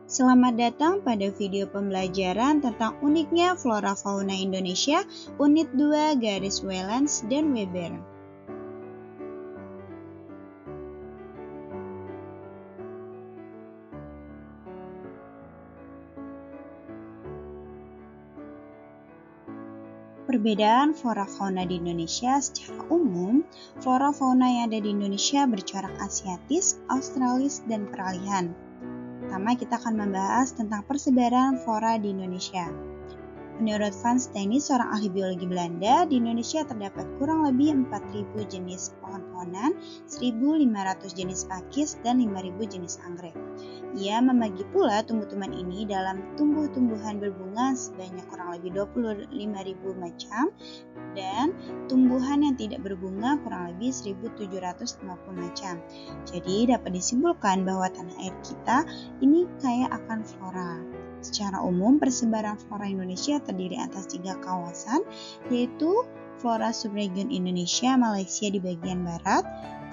Selamat datang pada video pembelajaran tentang uniknya flora fauna Indonesia, Unit 2 garis Wellens dan Weber. Perbedaan flora fauna di Indonesia secara umum, flora fauna yang ada di Indonesia bercorak asiatis, australis, dan peralihan. Pertama, kita akan membahas tentang persebaran flora di Indonesia. Menurut Van Steyny, seorang ahli biologi Belanda, di Indonesia terdapat kurang lebih 4.000 jenis pohon-pohonan, 1.500 jenis pakis, dan 5.000 jenis anggrek. Ia membagi pula tumbuh-tumbuhan ini dalam tumbuh-tumbuhan berbunga sebanyak kurang lebih 25.000 macam dan tumbuhan yang tidak berbunga kurang lebih 1.750 macam. Jadi dapat disimpulkan bahwa tanah air kita ini kaya akan flora. Secara umum, persebaran flora Indonesia terdiri atas 3 kawasan, yaitu flora subregion Indonesia, Malaysia di bagian barat,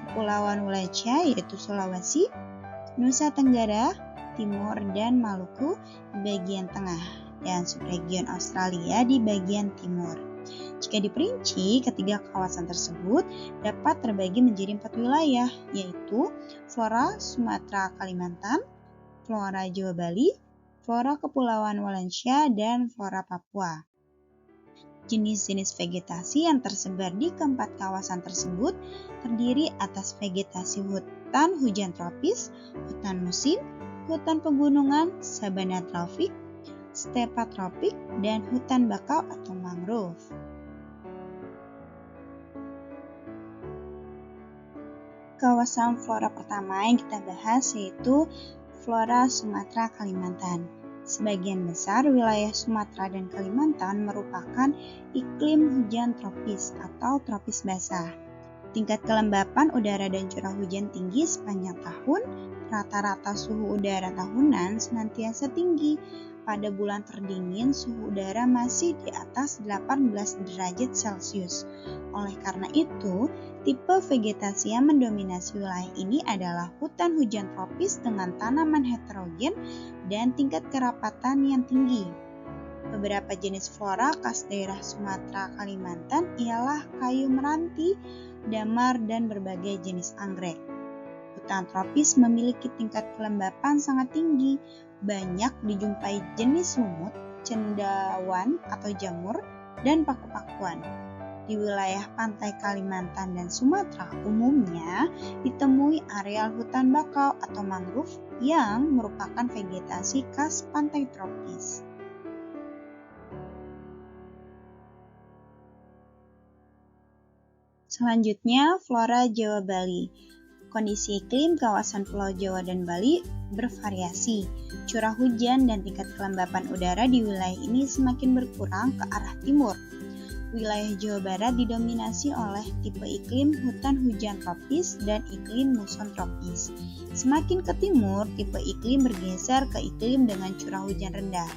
Kepulauan Wallacea yaitu Sulawesi, Nusa Tenggara, Timur, dan Maluku di bagian tengah, dan subregion Australia di bagian timur. Jika diperinci, ketiga kawasan tersebut dapat terbagi menjadi 4 wilayah, yaitu flora Sumatera Kalimantan, flora Jawa Bali, flora Kepulauan Wallacea, dan flora Papua. Jenis-jenis vegetasi yang tersebar di keempat kawasan tersebut terdiri atas vegetasi hutan hujan tropis, hutan musim, hutan pegunungan, sabana tropik, stepa tropik, dan hutan bakau atau mangrove. Kawasan flora pertama yang kita bahas yaitu flora Sumatera Kalimantan. Sebagian besar wilayah Sumatera dan Kalimantan merupakan iklim hujan tropis atau tropis basah. Tingkat kelembapan udara dan curah hujan tinggi sepanjang tahun, rata-rata suhu udara tahunan senantiasa tinggi. Pada bulan terdingin, suhu udara masih di atas 18 derajat Celcius. Oleh karena itu, tipe vegetasi yang mendominasi wilayah ini adalah hutan hujan tropis dengan tanaman heterogen dan tingkat kerapatan yang tinggi. Beberapa jenis flora khas daerah Sumatera Kalimantan ialah kayu meranti, damar, dan berbagai jenis anggrek. Hutan tropis memiliki tingkat kelembapan sangat tinggi. Banyak dijumpai jenis lumut, cendawan atau jamur, dan paku-pakuan. Di wilayah pantai Kalimantan dan Sumatera umumnya ditemui areal hutan bakau atau mangrove yang merupakan vegetasi khas pantai tropis. Selanjutnya, flora Jawa Bali. Kondisi iklim kawasan Pulau Jawa dan Bali bervariasi. Curah hujan dan tingkat kelembapan udara di wilayah ini semakin berkurang ke arah timur. Wilayah Jawa Barat didominasi oleh tipe iklim hutan hujan tropis dan iklim muson tropis. Semakin ke timur, tipe iklim bergeser ke iklim dengan curah hujan rendah.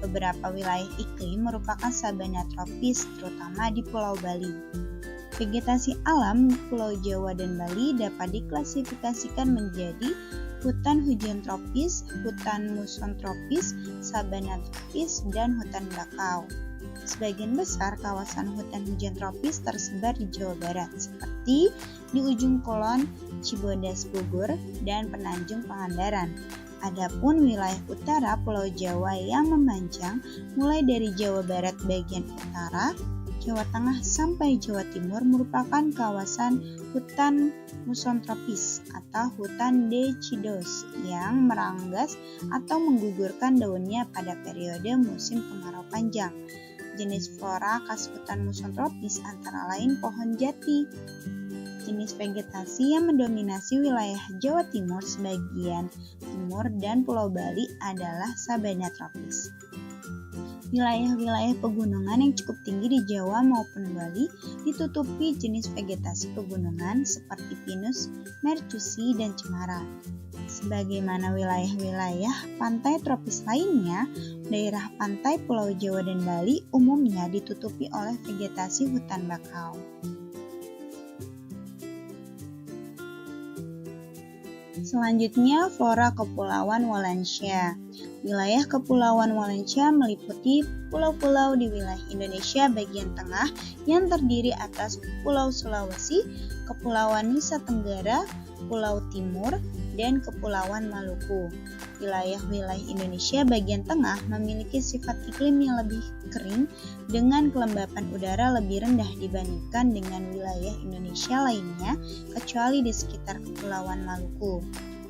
Beberapa wilayah iklim merupakan sabana tropis, terutama di Pulau Bali. Vegetasi alam Pulau Jawa dan Bali dapat diklasifikasikan menjadi hutan hujan tropis, hutan muson tropis, sabana tropis, dan hutan bakau. Sebagian besar kawasan hutan hujan tropis tersebar di Jawa Barat, seperti di ujung Kulon, Cibodas, Bogor, dan Penanjung Pangandaran. Adapun wilayah utara Pulau Jawa yang memanjang mulai dari Jawa Barat bagian utara, Jawa Tengah sampai Jawa Timur merupakan kawasan hutan muson tropis atau hutan deciduous yang meranggas atau menggugurkan daunnya pada periode musim kemarau panjang. Jenis flora khas hutan muson tropis antara lain pohon jati. Jenis vegetasi yang mendominasi wilayah Jawa Timur sebagian timur dan Pulau Bali adalah sabana tropis. Wilayah-wilayah pegunungan yang cukup tinggi di Jawa maupun Bali ditutupi jenis vegetasi pegunungan seperti pinus, mercusi, dan cemara. Sebagaimana wilayah-wilayah pantai tropis lainnya, daerah pantai Pulau Jawa dan Bali umumnya ditutupi oleh vegetasi hutan bakau. Selanjutnya, flora Kepulauan Wallensia. Wilayah Kepulauan Wallensia meliputi pulau-pulau di wilayah Indonesia bagian tengah yang terdiri atas Pulau Sulawesi, Kepulauan Nusa Tenggara, Pulau Timur, dan Kepulauan Maluku. Wilayah-wilayah Indonesia bagian tengah memiliki sifat iklim yang lebih kering dengan kelembapan udara lebih rendah dibandingkan dengan wilayah Indonesia lainnya kecuali di sekitar Kepulauan Maluku.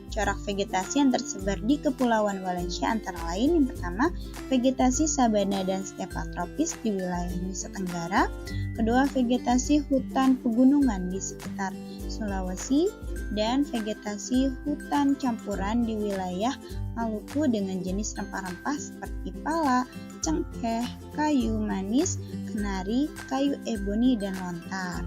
Corak vegetasi yang tersebar di Kepulauan Wallensia antara lain yang pertama, vegetasi sabana dan stepa tropis di wilayah Nusa Tenggara. Kedua, vegetasi hutan pegunungan di sekitar Sulawesi dan vegetasi hutan campuran di wilayah Maluku dengan jenis rempah-rempah seperti pala, cengkeh, kayu manis, kenari, kayu eboni, dan lontar.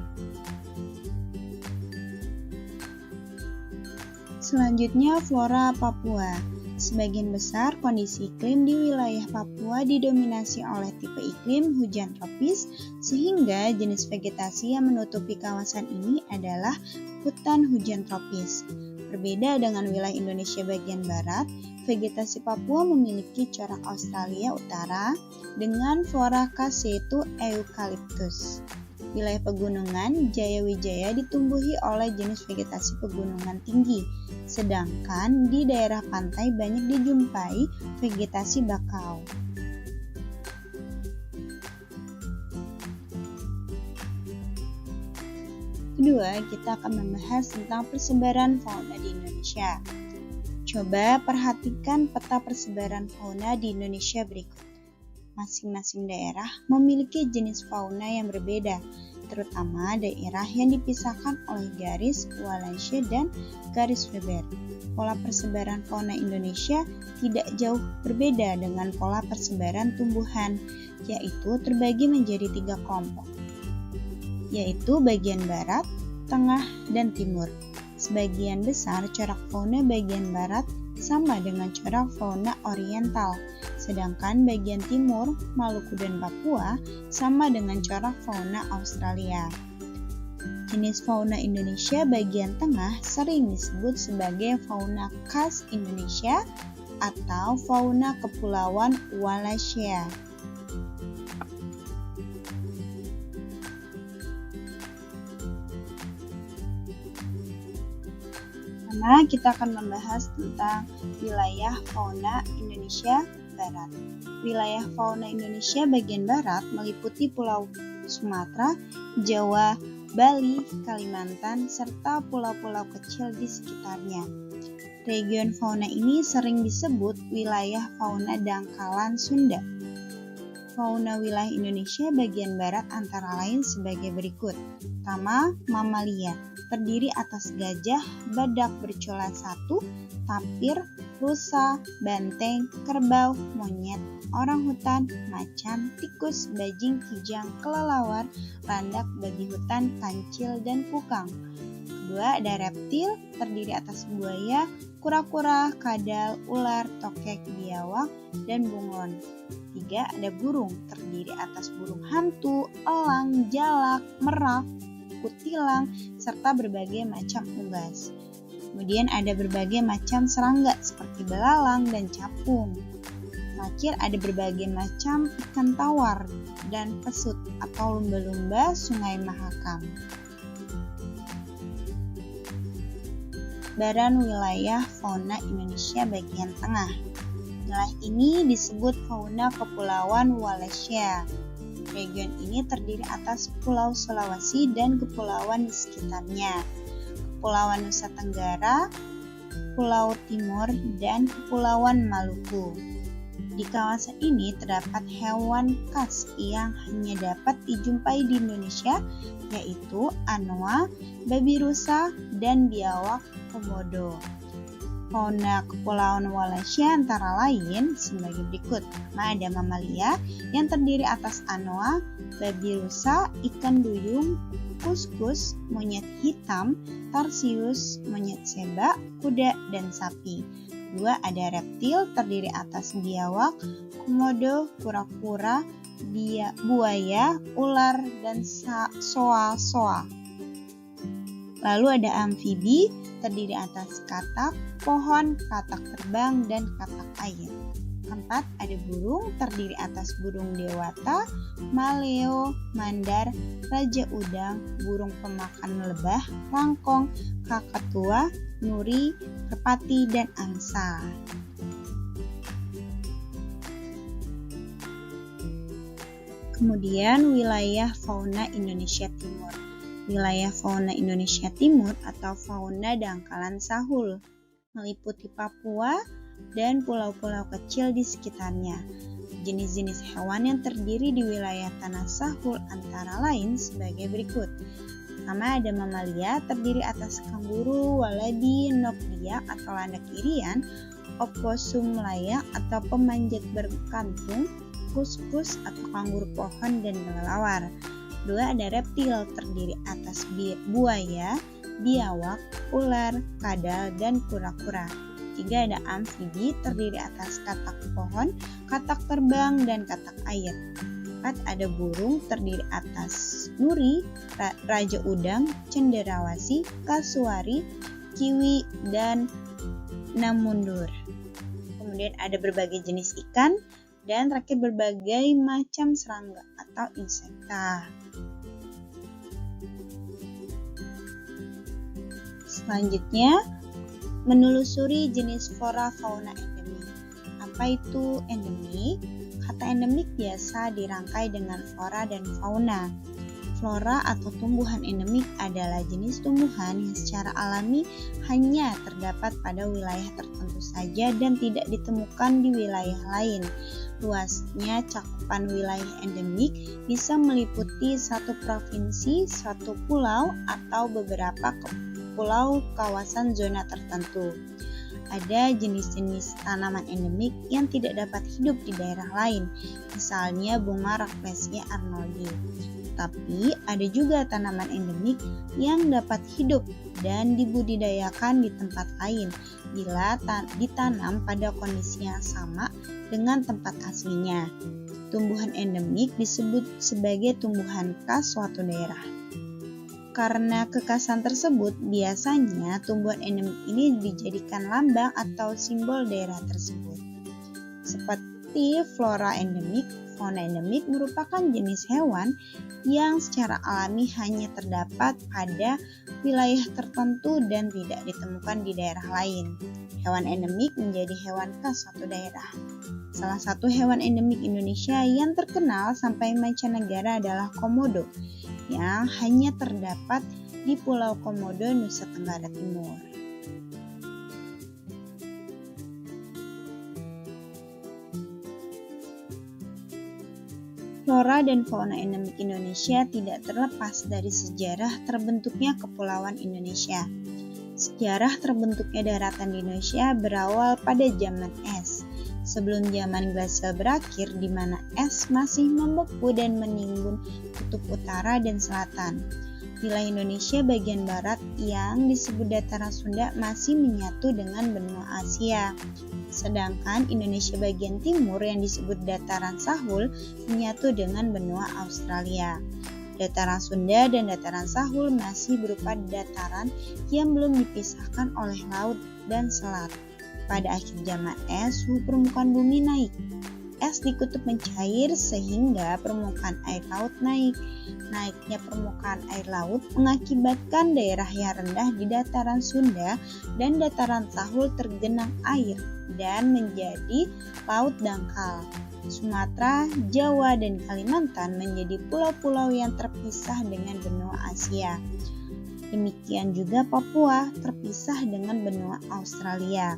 Selanjutnya, flora Papua. Sebagian besar kondisi iklim di wilayah Papua didominasi oleh tipe iklim hujan tropis, sehingga jenis vegetasi yang menutupi kawasan ini adalah hutan hujan tropis. Berbeda dengan wilayah Indonesia bagian barat, vegetasi Papua memiliki corak Australia Utara dengan flora khas yaitu eukaliptus. Wilayah pegunungan Jayawijaya ditumbuhi oleh jenis vegetasi pegunungan tinggi, sedangkan di daerah pantai banyak dijumpai vegetasi bakau. Kedua, kita akan membahas tentang persebaran fauna di Indonesia. Coba perhatikan peta persebaran fauna di Indonesia berikut. Masing-masing daerah memiliki jenis fauna yang berbeda, terutama daerah yang dipisahkan oleh garis Wallensia dan garis Weber. Pola persebaran fauna Indonesia tidak jauh berbeda dengan pola persebaran tumbuhan, yaitu terbagi menjadi 3 kelompok, yaitu bagian barat, tengah, dan timur. Sebagian besar corak fauna bagian barat sama dengan corak fauna oriental, sedangkan bagian timur, Maluku dan Papua sama dengan corak fauna Australia. Jenis fauna Indonesia bagian tengah sering disebut sebagai fauna khas Indonesia atau fauna Kepulauan Wallensia. Pertama, kita akan membahas tentang wilayah fauna Indonesia Barat. Wilayah fauna Indonesia bagian barat meliputi Pulau Sumatera, Jawa, Bali, Kalimantan, serta pulau-pulau kecil di sekitarnya. Region fauna ini sering disebut wilayah fauna dangkalan Sunda. Fauna wilayah Indonesia bagian barat antara lain sebagai berikut. Pertama, mamalia, terdiri atas gajah, badak bercula 1, tapir, rusa, banteng, kerbau, monyet, orangutan, macan, tikus, bajing, kijang, kelelawar, landak, babi hutan, kancil, dan kukang. Kedua, ada reptil, terdiri atas buaya, kura-kura, kadal, ular, tokek, biawak, dan bunglon. 3, ada burung, terdiri atas burung hantu, elang, jalak, merak, kutilang, serta berbagai macam unggas. Kemudian ada berbagai macam serangga seperti belalang dan capung. Terakhir ada berbagai macam ikan tawar dan pesut atau lumba-lumba Sungai Mahakam. Baran wilayah fauna Indonesia bagian tengah. Wilayah ini disebut fauna Kepulauan Wallensia. Region ini terdiri atas Pulau Sulawesi dan kepulauan di sekitarnya, Kepulauan Nusa Tenggara, Pulau Timur, dan Kepulauan Maluku. Di kawasan ini terdapat hewan khas yang hanya dapat dijumpai di Indonesia, yaitu anoa, babi rusa, dan biawak komodo. Fauna Kepulauan Wallensia antara lain sebagai berikut. Pertama, ada mamalia yang terdiri atas anoa, babi rusa, ikan duyung, kuskus, monyet hitam, tarsius, monyet seba, kuda, dan sapi. Kedua, ada reptil terdiri atas biawak, komodo, kura-kura, buaya, ular, dan soa-soa. Lalu ada amfibi terdiri atas katak, pohon, katak terbang, dan katak air. 4. Ada burung, terdiri atas burung dewata, maleo, mandar, raja udang, burung pemakan lebah, langkong, kakatua, nuri, merpati, dan angsa. Kemudian wilayah fauna Indonesia Timur. Wilayah fauna Indonesia Timur atau fauna dangkalan Sahul meliputi Papua dan pulau-pulau kecil di sekitarnya. Jenis-jenis hewan yang terdiri di wilayah tanah Sahul antara lain sebagai berikut. Pertama ada mamalia, terdiri atas kanguru, walabi, nokdia atau landak irian, oposum layak atau pemanjat berkantung, kuskus atau kanguru pohon, dan kelelawar. 2. Ada reptil, terdiri atas buaya, biawak, ular, kadal, dan kura-kura. 3. Ada amfibi, terdiri atas katak pohon, katak terbang, dan katak air. 4. Ada burung, terdiri atas nuri, raja udang, cenderawasih, kasuari, kiwi, dan namundur. Kemudian ada berbagai jenis ikan, dan terakhir berbagai macam serangga atau insekta. Selanjutnya, menelusuri jenis flora fauna endemik. Apa itu endemik? Kata endemik biasa dirangkai dengan flora dan fauna. Flora atau tumbuhan endemik adalah jenis tumbuhan yang secara alami hanya terdapat pada wilayah tertentu saja dan tidak ditemukan di wilayah lain. Luasnya cakupan wilayah endemik bisa meliputi satu provinsi, suatu pulau, atau beberapa pulau kawasan zona tertentu. Ada jenis-jenis tanaman endemik yang tidak dapat hidup di daerah lain, misalnya bunga Rafflesia arnoldi. Tapi ada juga tanaman endemik yang dapat hidup dan dibudidayakan di tempat lain bila ditanam pada kondisi yang sama dengan tempat aslinya. Tumbuhan endemik disebut sebagai tumbuhan khas suatu daerah. Karena kekhasan tersebut, biasanya tumbuhan endemik ini dijadikan lambang atau simbol daerah tersebut. Seperti flora endemik, fauna endemik merupakan jenis hewan yang secara alami hanya terdapat pada wilayah tertentu dan tidak ditemukan di daerah lain. Hewan endemik menjadi hewan khas suatu daerah. Salah satu hewan endemik Indonesia yang terkenal sampai mancanegara adalah komodo, yang hanya terdapat di Pulau Komodo, Nusa Tenggara Timur. Flora dan fauna endemik Indonesia tidak terlepas dari sejarah terbentuknya Kepulauan Indonesia. Sejarah terbentuknya daratan di Indonesia berawal pada zaman es. Sebelum zaman glasial berakhir, di mana es masih membeku dan menimbun kutub utara dan selatan. Wilayah Indonesia bagian barat yang disebut dataran Sunda masih menyatu dengan benua Asia. Sedangkan Indonesia bagian timur yang disebut dataran Sahul menyatu dengan benua Australia. Dataran Sunda dan dataran Sahul masih berupa dataran yang belum dipisahkan oleh laut dan selat. Pada akhir zaman es, suhu permukaan bumi naik. Es di kutub mencair sehingga permukaan air laut naik. Naiknya permukaan air laut mengakibatkan daerah yang rendah di dataran Sunda dan dataran Sahul tergenang air dan menjadi laut dangkal. Sumatera, Jawa, dan Kalimantan menjadi pulau-pulau yang terpisah dengan benua Asia. Demikian juga Papua terpisah dengan benua Australia.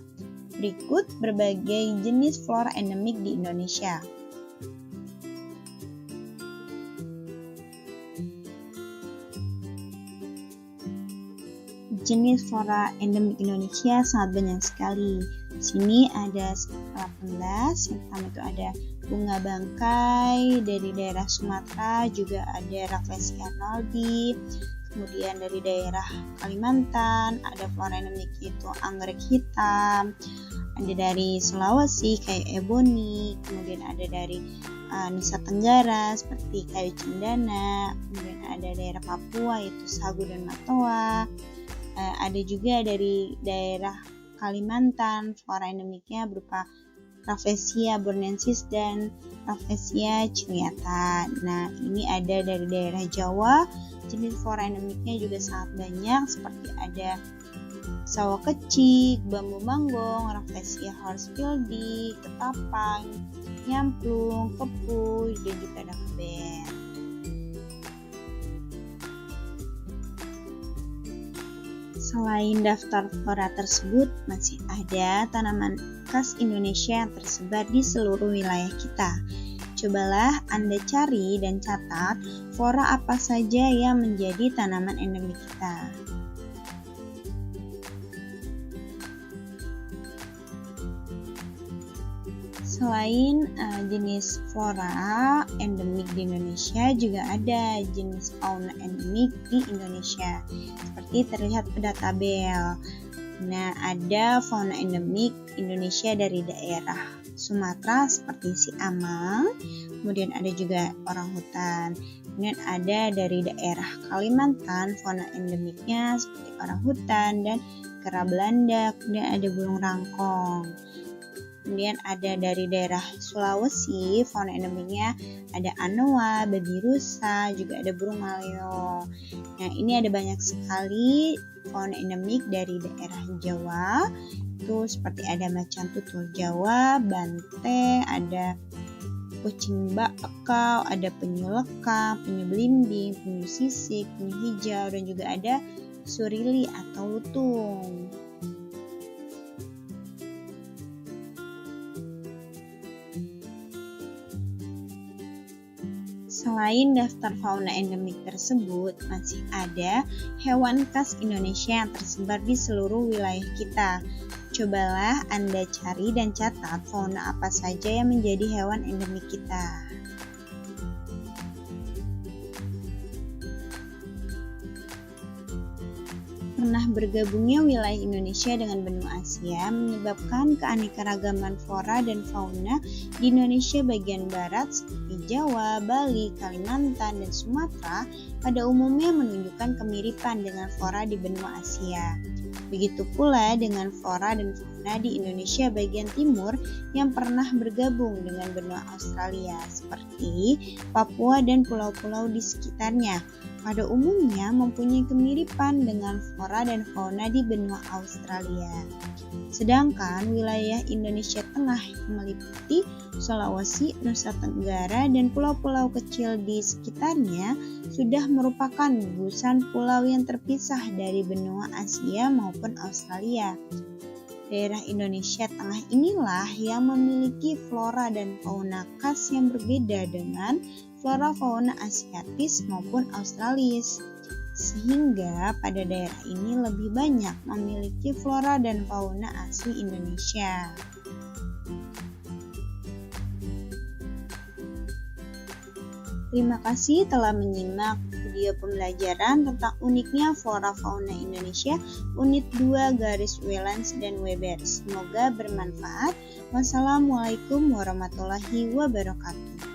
Berikut berbagai jenis flora endemik di Indonesia. Jenis flora endemik Indonesia sangat banyak sekali. Di sini ada 18. Yang pertama itu ada bunga bangkai dari daerah Sumatera, juga ada Rafflesia arnoldi. Kemudian dari daerah Kalimantan ada flora endemik yaitu anggrek hitam. Ada dari Sulawesi kayak eboni. Kemudian ada dari Nusa Tenggara seperti kayu cendana. Kemudian ada daerah Papua yaitu sagu dan matoa. Ada juga dari daerah Kalimantan, flora endemiknya berupa Rafflesia bornensis dan Rafflesia ciliata. Nah, ini ada dari daerah Jawa. Jenis flora endemiknya juga sangat banyak, seperti ada sawah kecik, bambu manggong, Rafflesia horsefieldi, ketapang, nyamplung, kepuy, dan juga ada keben. Selain daftar flora tersebut, masih ada tanaman khas Indonesia yang tersebar di seluruh wilayah kita. Cobalah Anda cari dan catat flora apa saja yang menjadi tanaman endemik kita. Selain jenis flora endemik di Indonesia, juga ada jenis fauna endemik di Indonesia, seperti terlihat pada tabel. Nah, ada fauna endemik Indonesia dari daerah Sumatera seperti siamang, kemudian ada juga orangutan. Kemudian ada dari daerah Kalimantan, fauna endemiknya seperti orangutan dan kera Belanda, kemudian ada burung rangkong. Kemudian ada dari daerah Sulawesi, fauna endemiknya ada anoa, babi rusa, juga ada burung maleo. Nah, ini ada banyak sekali fauna endemik dari daerah Jawa. Itu seperti ada macan tutul Jawa, banteng, ada kucing bakau, ada penyu lekang, penyu belimbing, penyu sisik, penyu hijau, dan juga ada surili atau lutung. Selain daftar fauna endemik tersebut, masih ada hewan khas Indonesia yang tersebar di seluruh wilayah kita. Cobalah Anda cari dan catat fauna apa saja yang menjadi hewan endemik kita. Pernah bergabungnya wilayah Indonesia dengan benua Asia menyebabkan keanekaragaman flora dan fauna di Indonesia bagian barat seperti Jawa, Bali, Kalimantan, dan Sumatera pada umumnya menunjukkan kemiripan dengan flora di benua Asia. Begitu pula dengan flora dan fauna di Indonesia bagian timur yang pernah bergabung dengan benua Australia seperti Papua dan pulau-pulau di sekitarnya. Pada umumnya mempunyai kemiripan dengan flora dan fauna di benua Australia. Sedangkan wilayah Indonesia Tengah meliputi Sulawesi, Nusa Tenggara, dan pulau-pulau kecil di sekitarnya sudah merupakan gugusan pulau yang terpisah dari benua Asia maupun Australia. Daerah Indonesia Tengah inilah yang memiliki flora dan fauna khas yang berbeda dengan flora fauna Asiatis maupun Australis, sehingga pada daerah ini lebih banyak memiliki flora dan fauna asli Indonesia. Terima kasih telah menyimak video pembelajaran tentang uniknya flora fauna Indonesia unit 2 garis Wielands dan Weber. Semoga bermanfaat. Wassalamualaikum warahmatullahi wabarakatuh.